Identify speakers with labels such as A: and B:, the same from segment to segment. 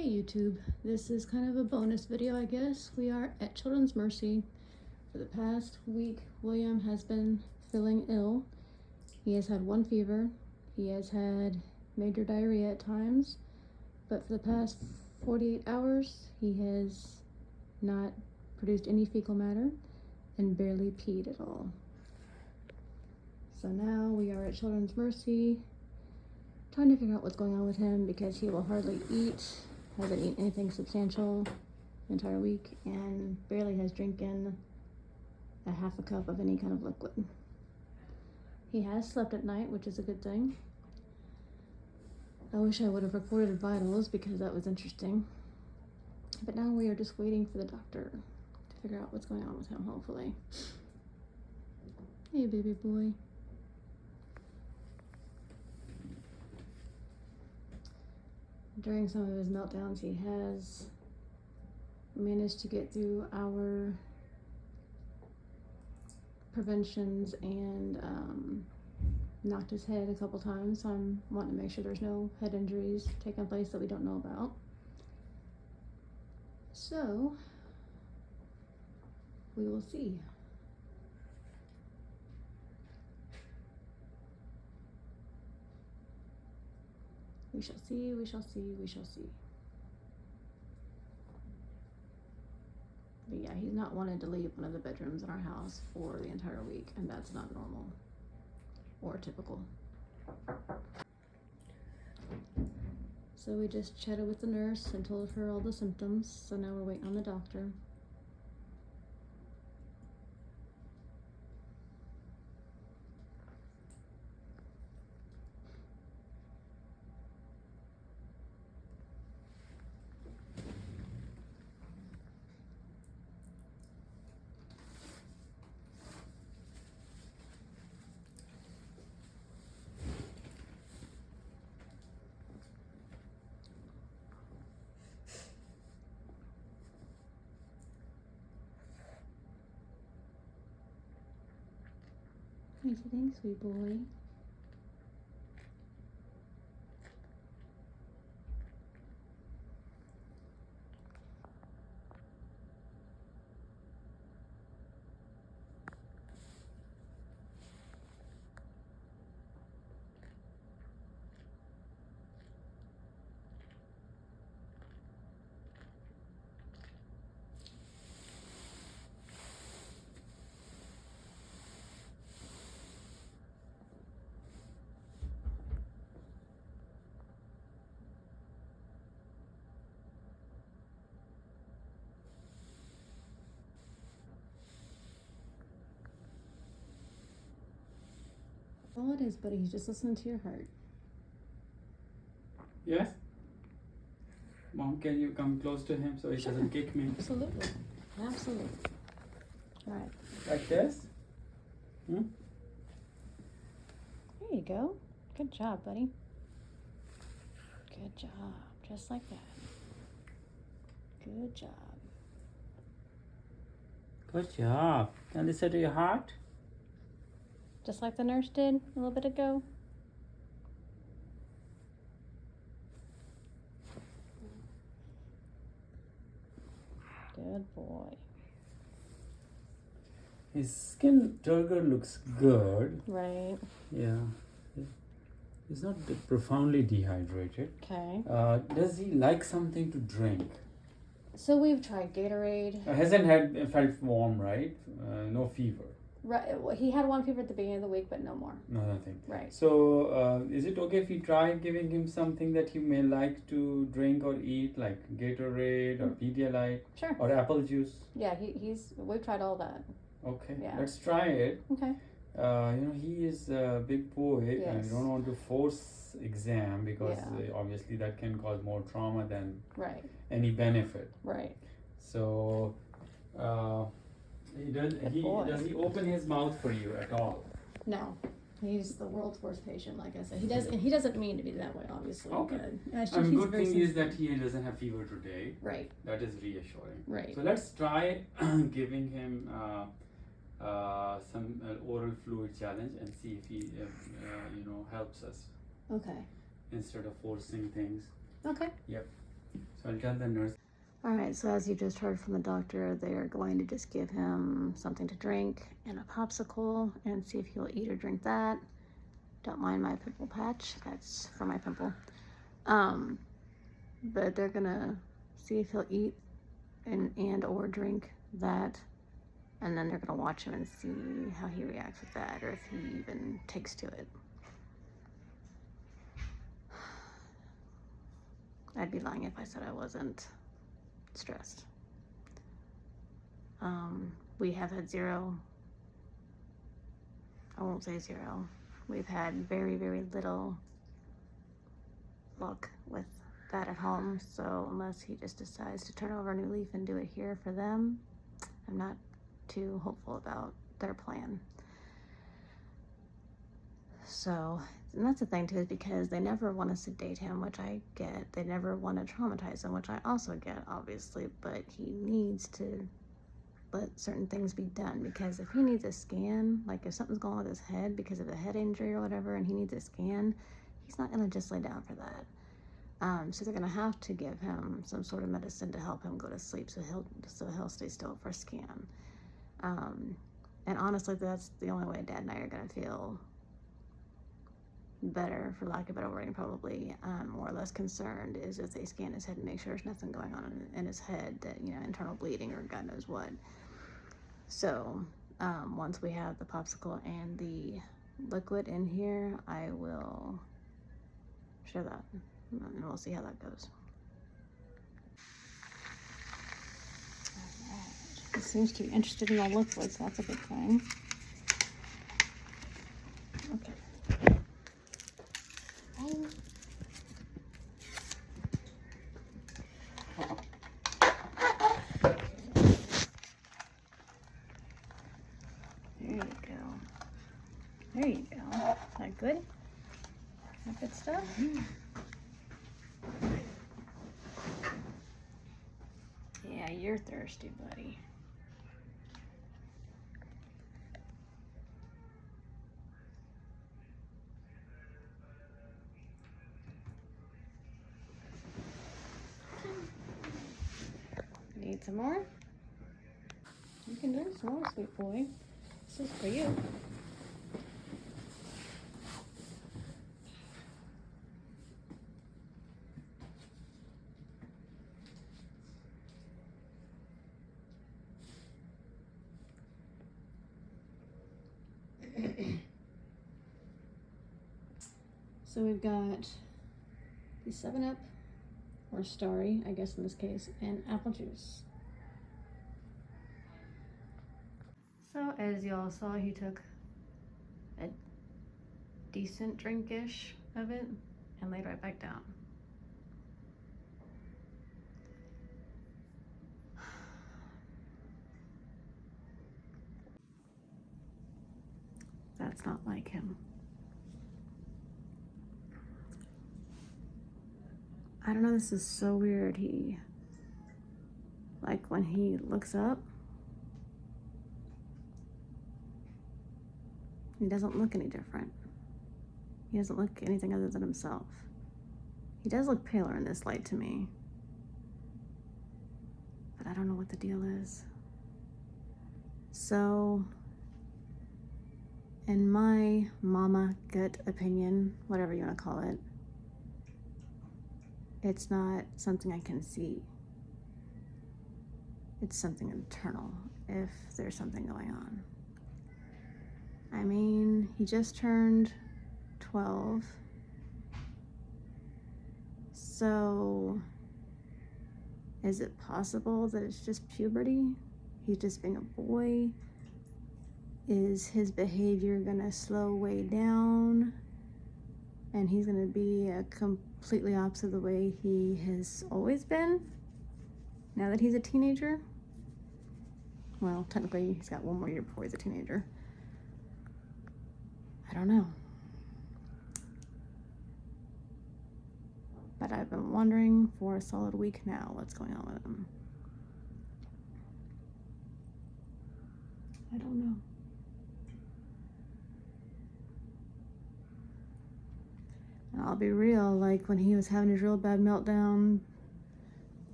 A: Hey YouTube, this is kind of a bonus video, I guess. We are at Children's Mercy. For the past week, William has been feeling ill. He has had one fever. He has had major diarrhea at times, but for the past 48 hours, he has not produced any fecal matter and barely peed at all. So now we are at Children's Mercy, trying to figure out what's going on with him because he will hardly eat, hasn't eaten anything substantial the entire week, and barely has drinking a half a cup of any kind of liquid. He has slept at night, which is a good thing. I wish I would have recorded vitals because that was interesting. But now we are just waiting for the doctor to figure out what's going on with him, hopefully. Hey, baby boy. During some of his meltdowns, he has managed to get through our preventions and knocked his head a couple times. So I'm wanting to make sure there's no head injuries taking place that we don't know about. So we will see. We shall see, we shall see, we shall see. But yeah, he's not wanted to leave one of the bedrooms in our house for the entire week, and that's not normal or typical. So we just chatted with the nurse and told her all the symptoms, so now we're waiting on the doctor. What do you think, sweet boy? All it is, buddy, he's just listening to your heart.
B: Yes? Mom, can you come close to him so he doesn't kick me?
A: Absolutely. Absolutely. All right.
B: Like this?
A: There you go. Good job, buddy. Good job. Just like that. Good job.
B: Good job. Can you listen to your heart?
A: Just like the nurse did a little bit ago. Good boy.
B: His skin turgor looks good.
A: Right.
B: Yeah. He's not profoundly dehydrated.
A: Okay.
B: Does he like something to drink?
A: So we've tried Gatorade.
B: Hasn't felt warm, right? No fever.
A: Right. Well, he had one fever at the beginning of the week, but no more.
B: No, nothing.
A: Right.
B: So, is it okay if we try giving him something that he may like to drink or eat, like Gatorade or Pedialyte?
A: Sure.
B: Or apple juice?
A: Yeah, we've tried all that.
B: Okay,
A: Yeah.
B: let's try it.
A: Okay.
B: He is a big boy, and
A: Yes.
B: you don't want to force exam because
A: Yeah.
B: obviously that can cause more trauma than
A: Right.
B: any benefit.
A: Right.
B: So, does he open his mouth for you at all?
A: No. He's the world's worst patient, like I said. He doesn't mean to be that way, obviously.
B: Okay.
A: But it's just,
B: And
A: he's
B: good
A: very
B: thing is
A: sensitive.
B: that he doesn't have fever today.
A: Right.
B: That is reassuring.
A: Right.
B: So let's try giving him some oral fluid challenge and see if he helps us
A: Okay.
B: instead of forcing things.
A: Okay.
B: Yep. So I'll tell the nurse.
A: Alright, so as you just heard from the doctor, they're going to just give him something to drink and a popsicle and see if he'll eat or drink that. Don't mind my pimple patch, that's for my pimple. But they're gonna see if he'll eat and or drink that, and then they're gonna watch him and see how he reacts with that, or if he even takes to it. I'd be lying if I said I wasn't stressed. We have had zero, I won't say zero, we've had very, very little luck with that at home, so unless he just decides to turn over a new leaf and do it here for them, I'm not too hopeful about their plan. So, and that's the thing too, is because they never want to sedate him, which I get. They never want to traumatize him, which I also get, obviously, but he needs to let certain things be done, because if he needs a scan, like if something's going on with his head because of a head injury or whatever, and he needs a scan, he's not going to just lay down for that. So they're going to have to give him some sort of medicine to help him go to sleep, so he'll stay still for a scan. And honestly, that's the only way Dad and I are going to feel better, for lack of a better wording, probably more or less concerned, is if they scan his head and make sure there's nothing going on in his head, that, you know, internal bleeding or God knows what. So once we have the popsicle and the liquid in here, I will share that, and we'll see how that goes. All right. He seems to be interested in the liquid, so that's a good thing. Okay. There you go. There you go. Is that good? That good stuff? Yeah, you're thirsty, buddy. Need some more? You can drink some more, sweet boy. This is for you. So we've got the 7-Up, or Starry, I guess in this case, and apple juice. So as y'all saw, he took a decent drink-ish of it and laid right back down. That's not like him. I don't know, this is so weird. He, like when he looks up, he doesn't look any different. He doesn't look anything other than himself. He does look paler in this light to me, but I don't know what the deal is. So, in my mama gut opinion, whatever you want to call it, it's not something I can see. It's something internal, if there's something going on. I mean, he just turned 12. So, is it possible that it's just puberty? He's just being a boy? Is his behavior gonna slow way down? And he's gonna be a completely opposite of the way he has always been, now that he's a teenager? Well, technically he's got one more year before he's a teenager. I don't know. But I've been wondering for a solid week now what's going on with him. I don't know. And I'll be real, like when he was having his real bad meltdown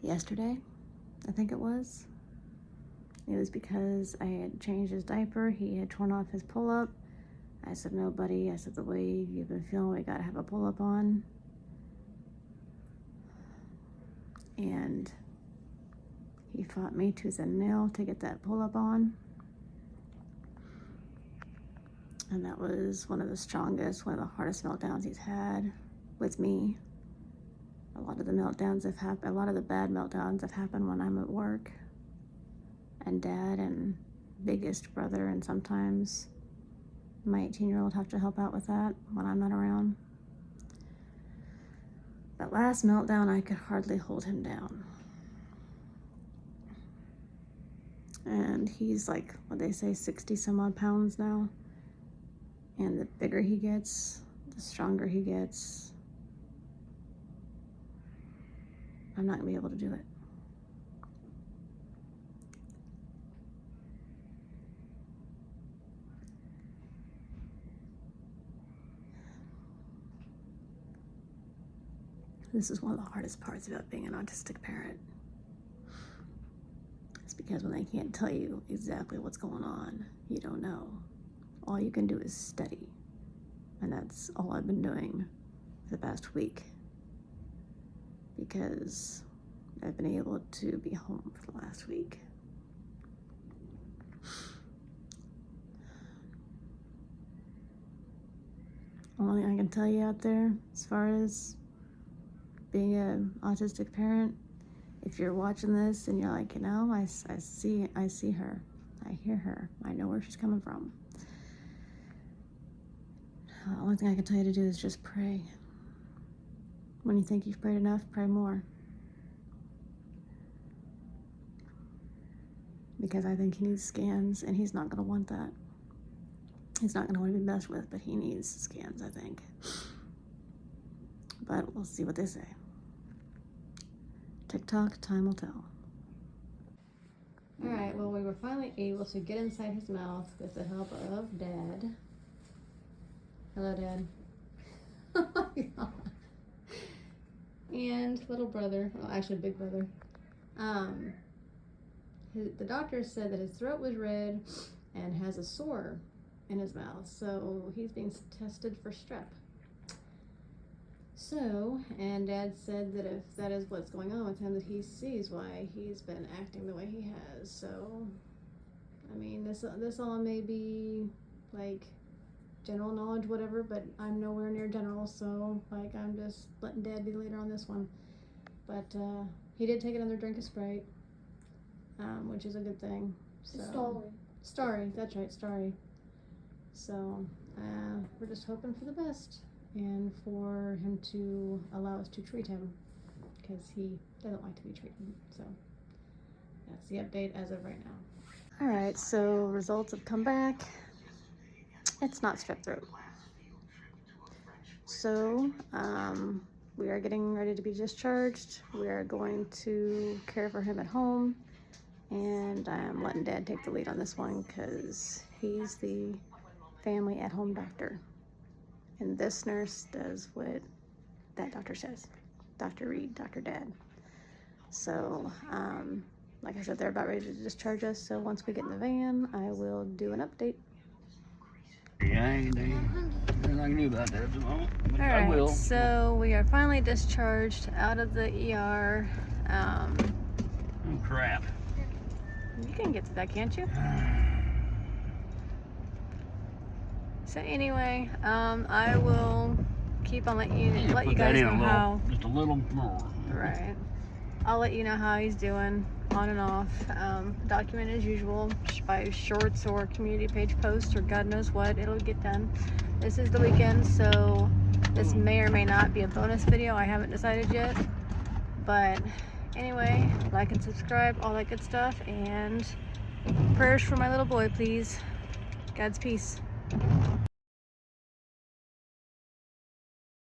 A: yesterday, I think it was. It was because I had changed his diaper. He had torn off his pull-up. I said, no, buddy. I said, the way you've been feeling, we gotta have a pull-up on. And he fought me tooth and nail to get that pull-up on. And that was one of the strongest, one of the hardest meltdowns he's had with me. A lot of the meltdowns have happened, a lot of the bad meltdowns have happened when I'm at work. And Dad and biggest brother, and sometimes my 18-year-old have to help out with that when I'm not around. That last meltdown, I could hardly hold him down. And he's like, what they say, 60 some odd pounds now. And the bigger he gets, the stronger he gets. I'm not gonna be able to do it. This is one of the hardest parts about being an autistic parent. It's because when they can't tell you exactly what's going on, you don't know. All you can do is study. And that's all I've been doing for the past week. Because I've been able to be home for the last week. Only thing I can tell you out there, as far as being an autistic parent, if you're watching this and you're like, you know, I see her, I hear her, I know where she's coming from. The only thing I can tell you to do is just pray. When you think you've prayed enough, pray more. Because I think he needs scans, and he's not going to want that. He's not going to want to be messed with, but he needs scans, I think. But we'll see what they say. TikTok, time will tell. Alright, well, we were finally able to get inside his mouth with the help of Dad. Hello, Dad. Oh my God. And little brother, well, actually big brother. The doctor said that his throat was red and has a sore in his mouth, so he's being tested for strep. So, and Dad said that if that is what's going on with him, that he sees why he's been acting the way he has. So, I mean, this all may be like general knowledge, whatever, but I'm nowhere near general, so like I'm just letting Dad be the leader on this one. But he did take another drink of Sprite, which is a good thing. So Starry, that's right, Starry. So we're just hoping for the best and for him to allow us to treat him, because he doesn't like to be treated. So that's the update as of right now. All right, so results have come back. It's not strep throat. So we are getting ready to be discharged. We are going to care for him at home, and I'm letting Dad take the lead on this one because he's the family at-home doctor, and this nurse does what that doctor says. Dr. Reed, Dr. Dad. So like I said, they're about ready to discharge us, so once we get in the van, I will do an update.
C: Yeah, ain't nothing I can do about that at the moment, but
A: All
C: I will.
A: right, so we are finally discharged out of the ER.
C: Oh, crap.
A: You can get to that, can't you? So anyway, I will keep on let you
C: Put
A: guys
C: that in
A: know
C: a little,
A: how.
C: just a little more.
A: Right. I'll let you know how he's doing on and off. Document as usual by shorts or community page posts or God knows what. It'll get done. This is the weekend, so this may or may not be a bonus video. I haven't decided yet. But anyway, like and subscribe, all that good stuff, and prayers for my little boy, please. God's peace.